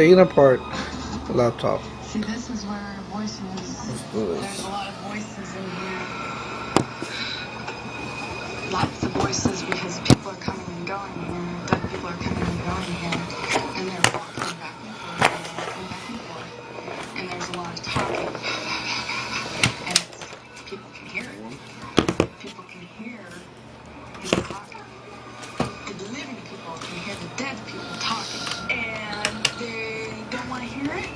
taking apart the laptop. See, this is where voices. Let's do this. There's a lot of voices in here. Lots of voices because people are coming and going here. Dead people are coming and going here. And they're walking back and forth and walking back and forth. And there's a lot of talking. And people can hear it. People can hear people talking. The living people can hear the dead people talking. And they don't want to hear it.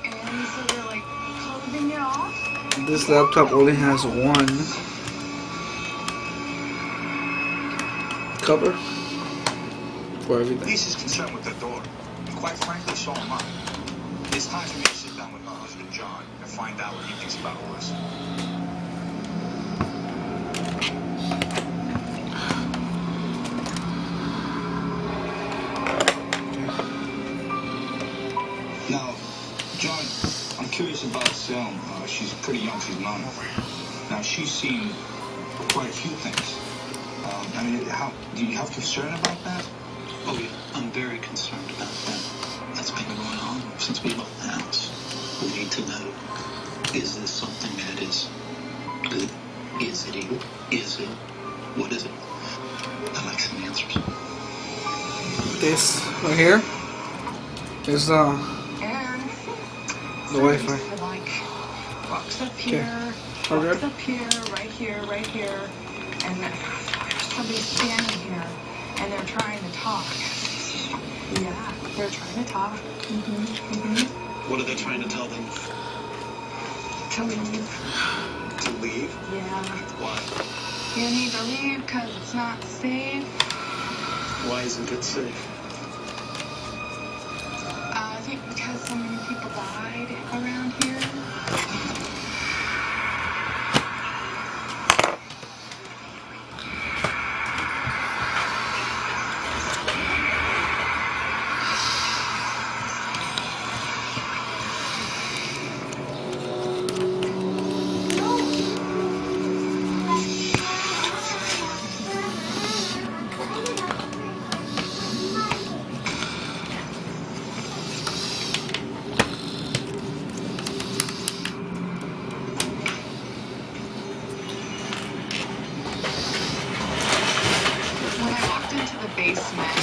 And so they're like closing it off. This laptop only has one cover for everything. Lisa's concerned with her daughter. And quite frankly, so am I. It's time for me to sit down with her husband, John, and find out what he thinks about all this. Now, John, I'm curious about Selma. She's pretty young, she's 9. Now, she's seen quite a few things. I mean, do you have concern about that? Oh, yeah, I'm very concerned about that. That's been going on since we bought the house. We need to know, is this something that is good? Is it evil? Is it? What is it? I'd like some answers. This right here is the Wi-Fi. Like, walks up here, walks up here, right here, and somebody's standing here, and they're trying to talk. Yeah, they're trying to talk. What are they trying to tell them? To leave. To leave? Yeah. Why? You need to leave because it's not safe. Why isn't it safe? I think because so many people died around here.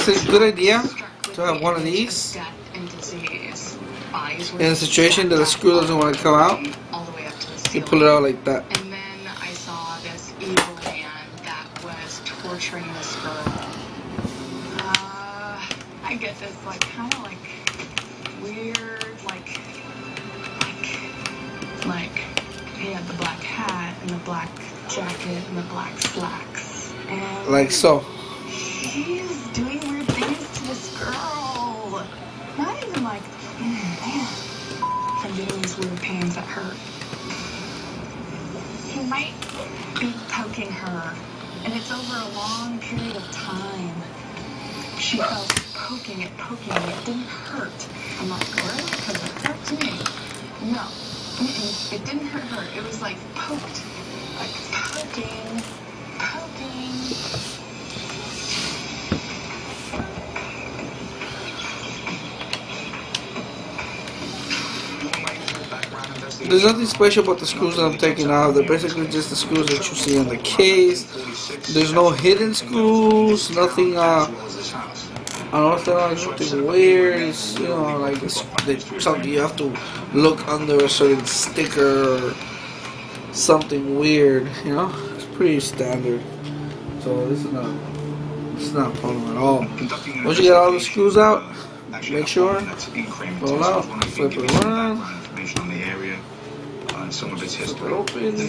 It's a good idea to have one of these in a situation that the screw doesn't want to come out. You pull it out like that. And then I saw this evil man that was torturing this girl. I get this like kind of like weird like he had the black hat and the black jacket and the black slacks and Like so. he's doing weird things to this girl. Not even like, man, I'm getting these weird pains that hurt. He might be poking her, and it's over a long period of time. She felt poking it. It didn't hurt. I'm like, really? Because it hurt to me. No. It didn't hurt her. It was like poked. Like poking. There's nothing special about the screws that I'm taking out. They're basically just the screws that you see in the case. There's no hidden screws, nothing unorthodox, nothing weird. It's, you know, like it's something you have to look under a certain sticker or something weird, you know? It's pretty standard. So this is not a problem at all. Once you get all the screws out, make sure, roll out, flip it around. Some of its history. It opens.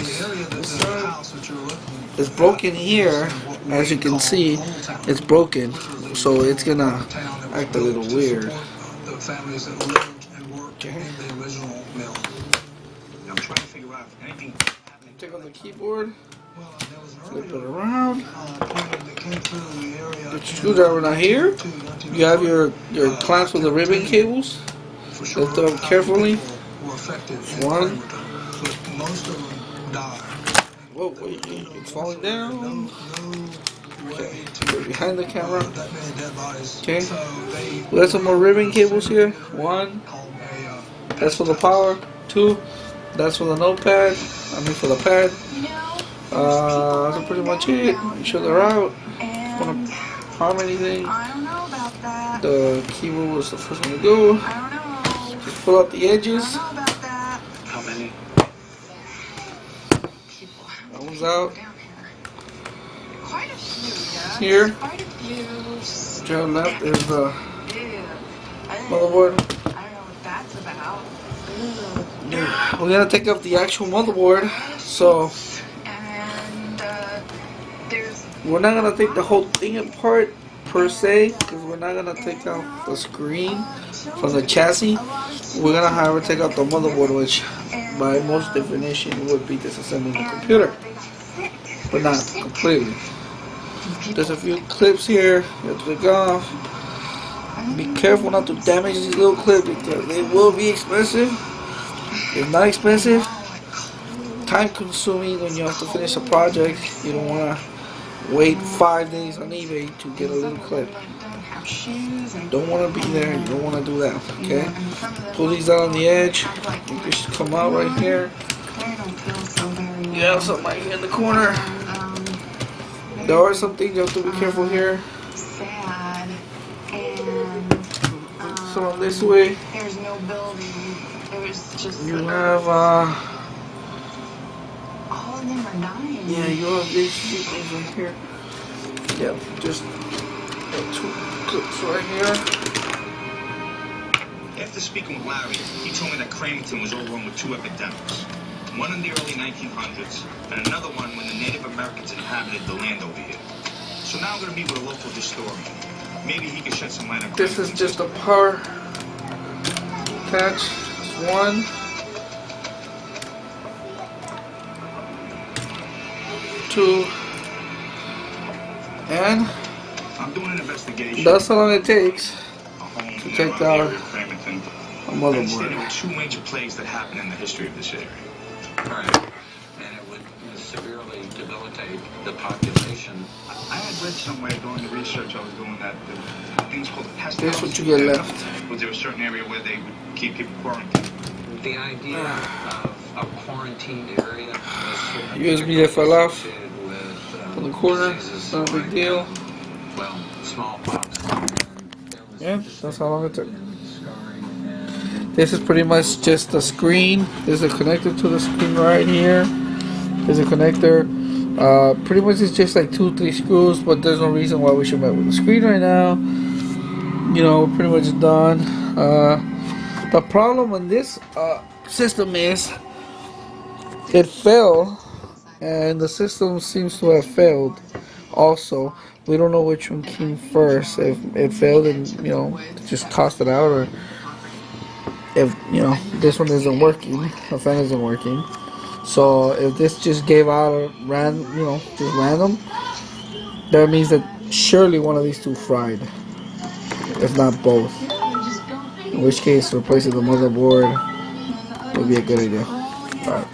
It's broken here, as you can see. It's broken, so it's gonna act a little weird. The families that lived and worked in the original mill. I'm trying to figure out if anything. Take on the keyboard, flip it around. The screwdriver not here. You have your clamps with the ribbon cables. Lift them carefully. One. Most of them died. Whoa, wait, it's falling down. Okay, put it behind the camera. Okay, we got some more ribbon cables here. One, that's for the power. Two, that's for the notepad. I mean for the pad. That's pretty much it. Make sure they're out. Want to harm anything? The keyboard was the first one to go. Just pull out the edges. How many? That one's out. Here, to our left is the motherboard. Yeah, we're gonna take off the actual motherboard, so we're not gonna take the whole thing apart per se, because we're not gonna take out the screen from the chassis. We're gonna however take out the motherboard, which by most definition would be disassembling the computer, but not completely. There's a few clips here you have to take off. Be careful not to damage these little clips because they will be expensive. It's not expensive, time consuming when you have to finish a project. You don't want to wait 5 days on eBay to get a little clip. Don't want to be there, you don't want to do that, okay? Pull these out on the edge. I think they should come out right here. You have something right here in the corner. There are some things you have to be careful here. So this way, There's no building. There's just you have all of them are dying. yeah, you have these few things right here. Yep, just 2 clips right here. After speaking with Larry, he told me that Cramerton was overrun with 2 epidemics. One in the early 1900s, and another one when the Native Americans inhabited the land over here. So now I'm going to meet with a local historian. Maybe he can shed some light on This is just a power patch. One, two, and I'm doing an investigation. that's how long it takes to take out a And there motherboard. were 2 major plagues that happened in the history of this area. Right. And it would severely debilitate the population. I had read somewhere during the research I was doing that the things called pest This is what houses. you get left. Was there a certain area where they would keep people quarantined? The idea of a quarantined area was USB that fell off with, on the corner. diseases Not a big like, deal. well, smallpox. And there was Yeah, just that's how long it took. scarring and This is pretty much just the screen. There's a connector to the screen right here. There's a connector. Pretty much it's just like 2-3 screws, but there's no reason why we should mess with the screen right now. You know, we're pretty much done. The problem on this system is it fell, and the system seems to have failed. Also, we don't know which one came first. If it failed and just tossed it out, or if this one isn't working, the fan isn't working. So if this just gave out a just random, that means that surely one of these 2 fried, if not both. In which case, replacing the motherboard would be a good idea. Alright.